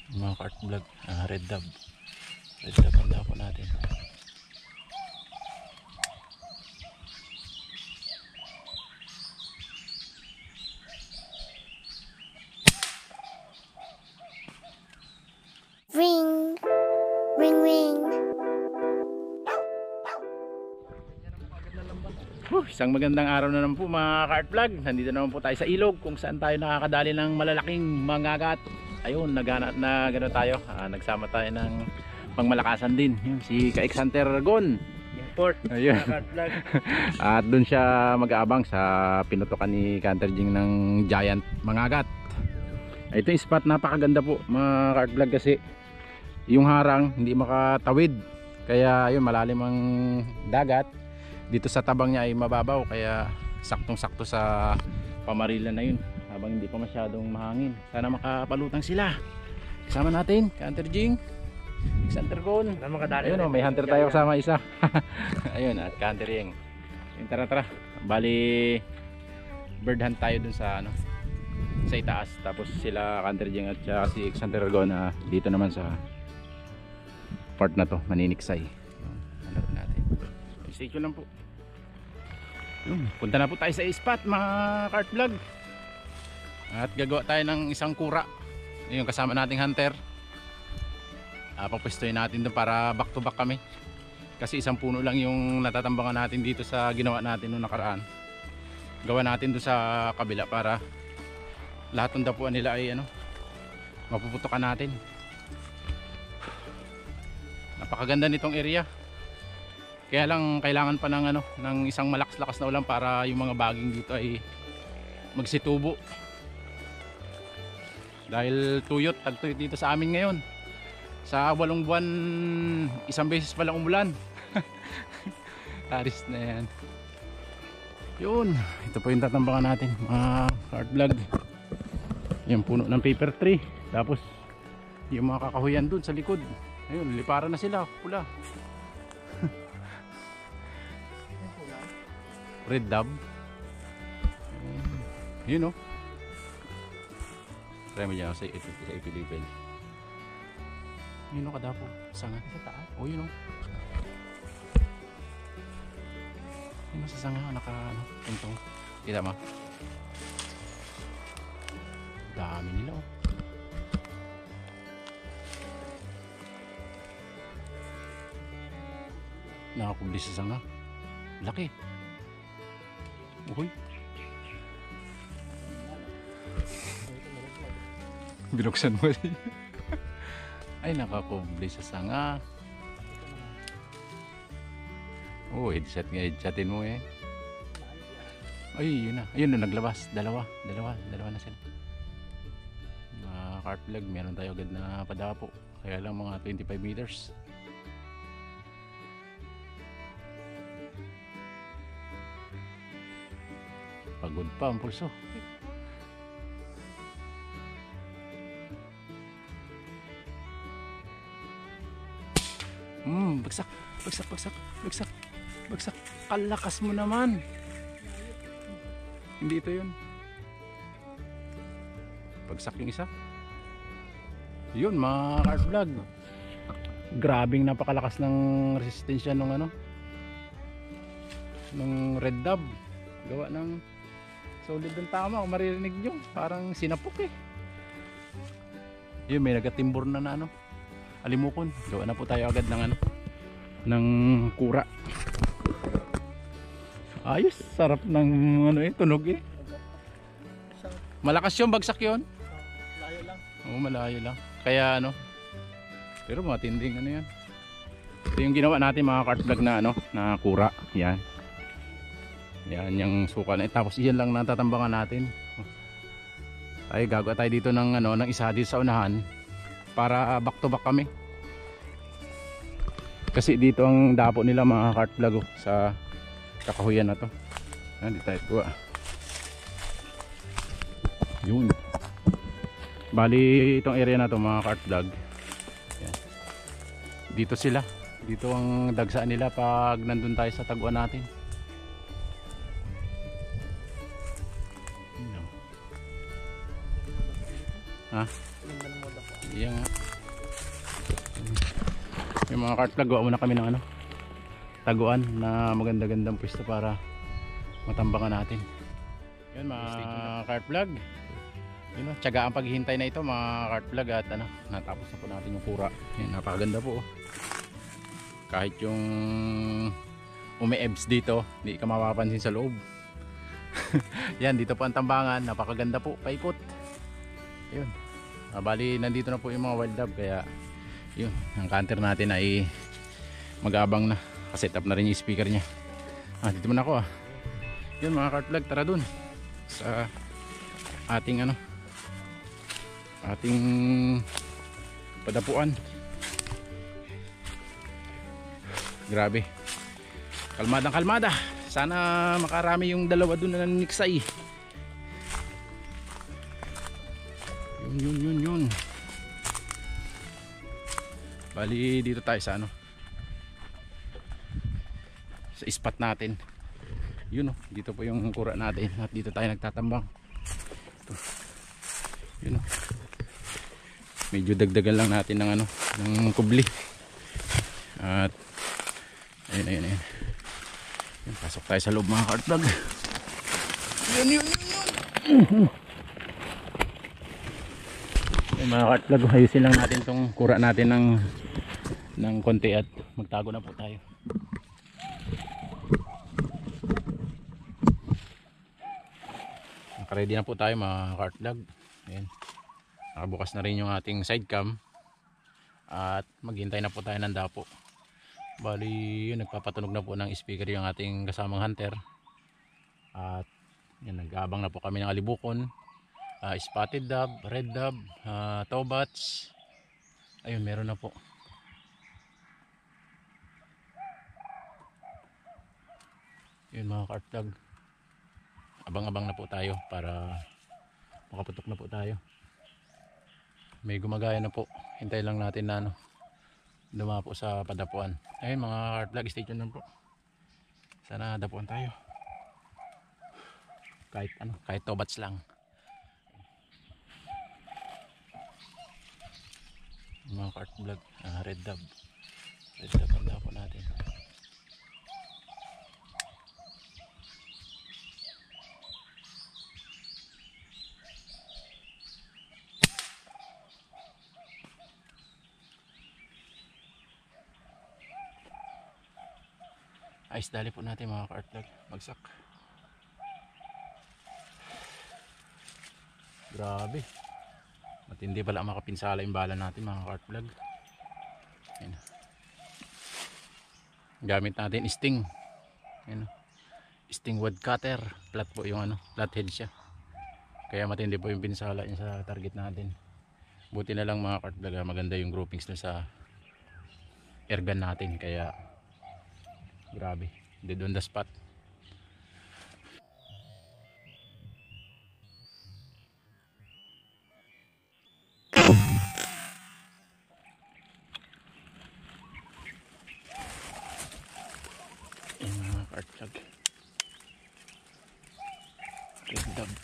Mga cart vlog, red dab ang dapo natin. Ring, ring, ring. Isang magandang araw na naman po mga cart vlog. Nandito naman po tayo sa ilog kung saan tayo nakakadali ng malalaking mangagat. Ayun, gano tayo. Nagsama tayo ng pangmalakasan din. Yun, si Ka-Ex Hunter Gon. Import. Ayun. Cart vlog. At dun siya mag-aabang sa pinutukan ni Hunter Jing ng giant mangagat. Ito yung spot, napakaganda po mga cart vlog kasi yung harang hindi makatawid. Kaya ayun, malalim ang dagat. Dito sa tabang niya ay mababaw, kaya saktong-sakto sa pamarilan na yun habang hindi pa masyadong mahangin. Sana makapalutang sila. Kasama natin Hunter Jing, Hunter Gon. Ayun, may hunter tayo kasama isa. Ayun, at Hunter Jing. Ayun, tara. Bali bird hunt tayo dun sa sa itaas, tapos sila Hunter Jing at si Hunter Gon dito naman sa part na to, maniniksay. Ano natin. Stay tuned lang po. Punta na po tayo sa spot mga cart vlog. At gagawa tayo ng isang kura. Yung kasama nating hunter. Papwestoy natin doon para back to back kami. Kasi isang puno lang yung natatambangan natin dito sa ginawa natin noong nakaraan. Gawa natin doon sa kabila para lahat ng dapuan nila ay mapuputukan natin. Napakaganda nitong area. Kaya lang kailangan pa ng ng isang malakas-lakas na ulan para yung mga baging dito ay magsitubo. Dahil tagtuyot dito sa amin ngayon. Sa 8 buwan, isang beses pa lang umulan. Aris na yan. Yun, ito po yung tatambakan natin, mga cart vlog. Yung puno ng paper tree. Tapos yung mga kakahuyan dun sa likod. Ayun, liparan na sila, pula. Red dab. Yun try mo dyan sa ipilipin. Yun kadapo. Sanga sa taas. Yun yun sa sanga tungtong. Kita mo? Dami nila nakakubli sa sanga. Laki. Uy. Binuksan mo rin. Ay, nakakubli sa sanga. Headsetin mo eh. Ay, yun na. Ayun na, naglabas. Dalawa na sila. Mga cart vlog, meron tayo agad na padapo. Kaya lang mga 25 meters. Pagod pa ang pulso. Bagsak. Kalakas mo naman. Hindi ito yun. Bagsak yung isa. Yun mga cart vlog. Grabing napakalakas ng resistensya nung red dab. Gawa ng solid ng tama. Kung maririnig nyo, parang sinapok eh. Yun, may nagatimbor na alimukon. Gawa na po tayo agad ng kura. Ayos, sarap ng tunog eh. Malakas yung bagsak yun. Malayo lang. Malayo lang. Kaya pero matinding yan. Ito yung ginawa natin mga cart vlog na kura. Yan yung suka na. Tapos iyan lang natatambangan natin. Ay gagawa tayo dito ng isa dito sa unahan para back to back kami. Kasi dito ang dapo nila mga cart vlog sa kakahuyan na to. Dito tayo kuha. Yun. Bali itong area na to mga cart vlog. Dito sila. Dito ang dagsaan nila pag nandun tayo sa taguan natin. Ha? Ganda ng moda po. Yan nga. Yung mga cart plug, gawa muna kami ng ano, taguan na maganda-gandang pwesto para matambakan natin. Yun mga cart plug. Yun, tiyaga ang paghihintay na ito mga cart plug at ano, natapos na po natin yung kura. Yan, napakaganda po. Kahit yung umi-ebs dito, hindi ka mapapansin sa loob. Yan, dito po ang tambangan, napakaganda po, paikot. Ayun. Bali, nandito na po yung mga wild dove, kaya yun, ang canter natin ay mag-aabang na. Kaset up na rin yung speaker niya. Dito muna ako Yun mga cart plug, tara dun sa ating ano, ating padapuan. Grabe, kalmadang kalmada. Sana makarami yung dalawa dun na naniksay. Yun. Bali dito tayo sa ano, sa spot natin. Yun dito po yung kura natin at dito tayo nagtatambang. Ito. Yun medyo dagdagan lang natin ng ano, ng kubli. At ayun. Yun, pasok tayo sa loob mga cart plug. Yun. Yung mga cart plug, ayusin lang natin tong kura natin ng konti at magtago na po tayo. Nakaready na po tayo mga cart plug. Ayan. Nakabukas na rin yung ating side cam at maghintay na po tayo ng dapo. Bali yun, nagpapatunog na po ng speaker yung ating kasamang hunter. At yan, nag-aabang na po kami ng alibukon, spotted dove, red dove, towbats. Ayun, meron na po. Yun mga cart plug, abang-abang na po tayo para makaputok na po tayo. May gumagaya na po, hintay lang natin na ano, dumapo sa padapuan. Ayun mga cart plug, stay tuned lang po. Sana dapuan tayo. Kahit towbats lang. Mga cart plug, red dove ang dapo natin. Ayos, dali po natin mga cart plug, bagsak. Grabe, matindi pala makapinsala yung bala natin mga cart plug. Ayan. Gamit natin sting. Ayan. Sting woodcutter, flat po yung ano, flat head siya, kaya matindi po yung pinsala niya sa target natin. Buti na lang mga cart plug, maganda yung groupings na sa airgun natin, kaya grabe, dead on the spot. Ayan mga cart plug, red dove.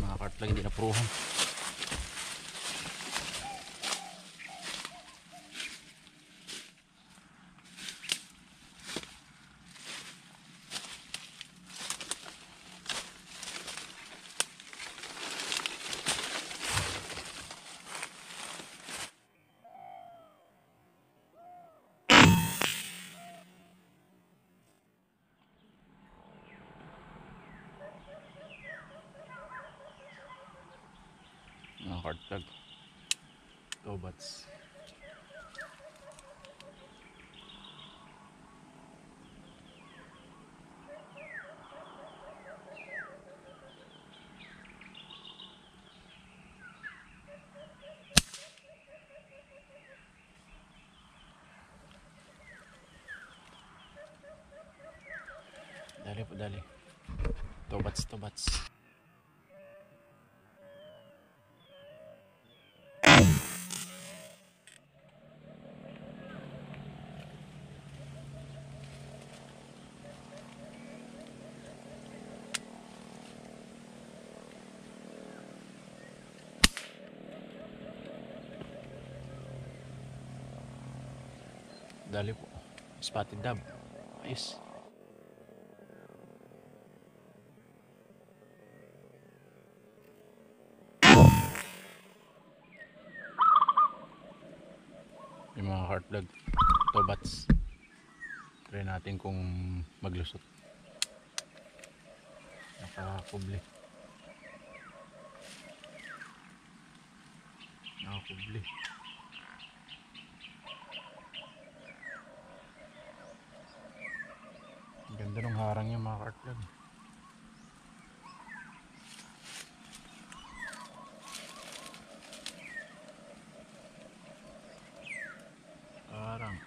Mga cart plug, hindi na pruhan. Mga cart plug, towbats. Dali po, dali. Tobats, tobats. Dali po. Spotted dab. Ayos. Yung mga heart vlog. Tobats. Try natin kung maglusot. Nakakubli. Nakakubli. Ang ganda ng harang niya mga heart vlog. Harang.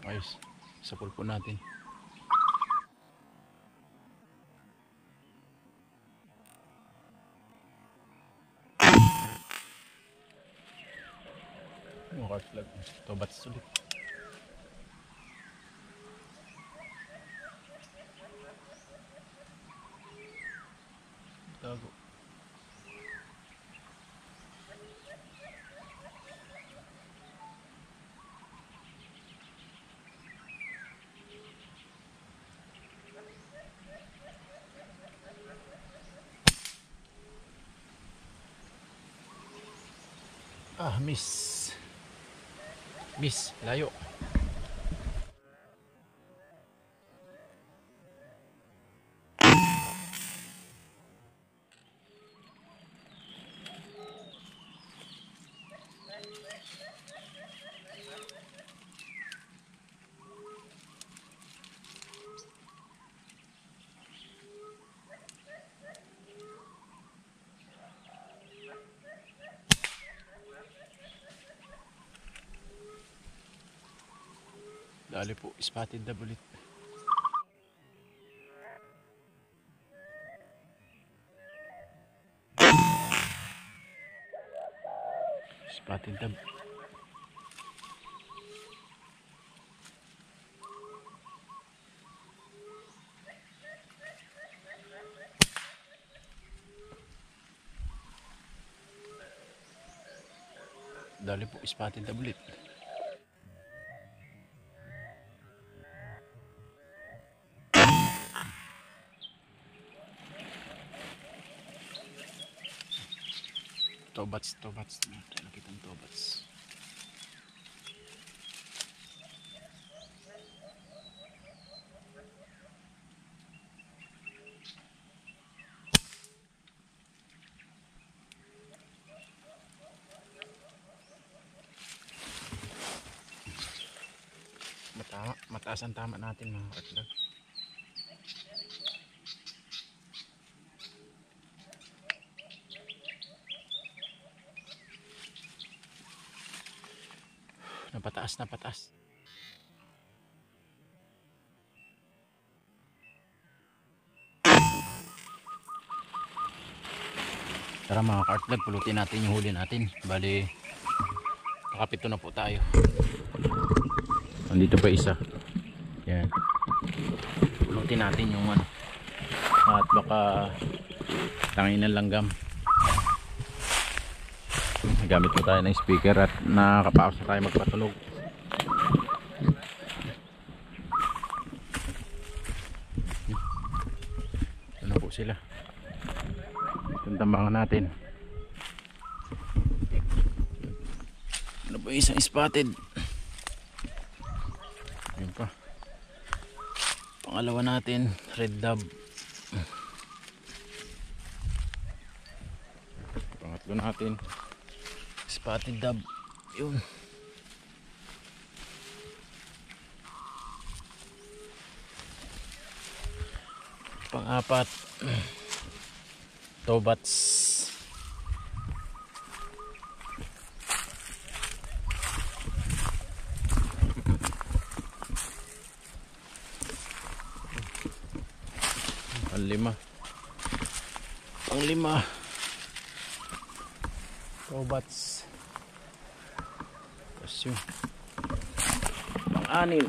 Ayos. Sa pulpo natin. Yung heart vlog. Tobats ulit. Tago. Ah, miss. Miss, layo. Dali po, spotted dab ulit. Spotted dab. Dali po, spotted dab ulit. Tobats, tobats. Nakita ng tobats. Mataas ang tama natin mga katlog. Napataas, napataas. Tara mga ka-artlog, pulutin natin yung huli natin. Bali, nakapito na po tayo. Andito pa isa. Yan. Pulutin natin yung ano. At baka tangin ng langgam. Gamit po tayo ng speaker at nakakapaos na tayo magpatunog. Ito na po sila. Itong tambangan natin. Ano po isang spotted. Yun pa. Pangalawa natin, red dab. Pangatlo natin, spotted dab. Yun. Pang-apat, tobats. Pang-lima. Cobats. Tapos yun. Pang-anim.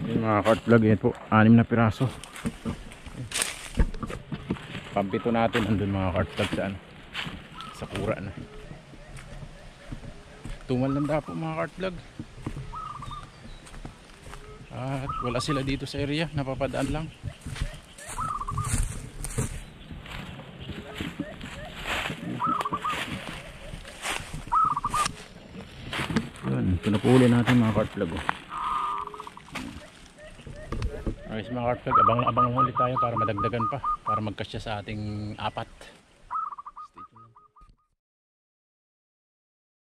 Yung mga cart vlog, yan po. 6 na piraso. Pampito natin. Andun mga cart vlog sa ano. Sa kura na. Tumalanda po mga cart vlog. At wala sila dito sa area. Napapadaan lang. Yun, pinapuli natin mga cart vlog. Okay mga cart vlog, abang ulit tayo para madagdagan pa, para magkasya sa ating 4.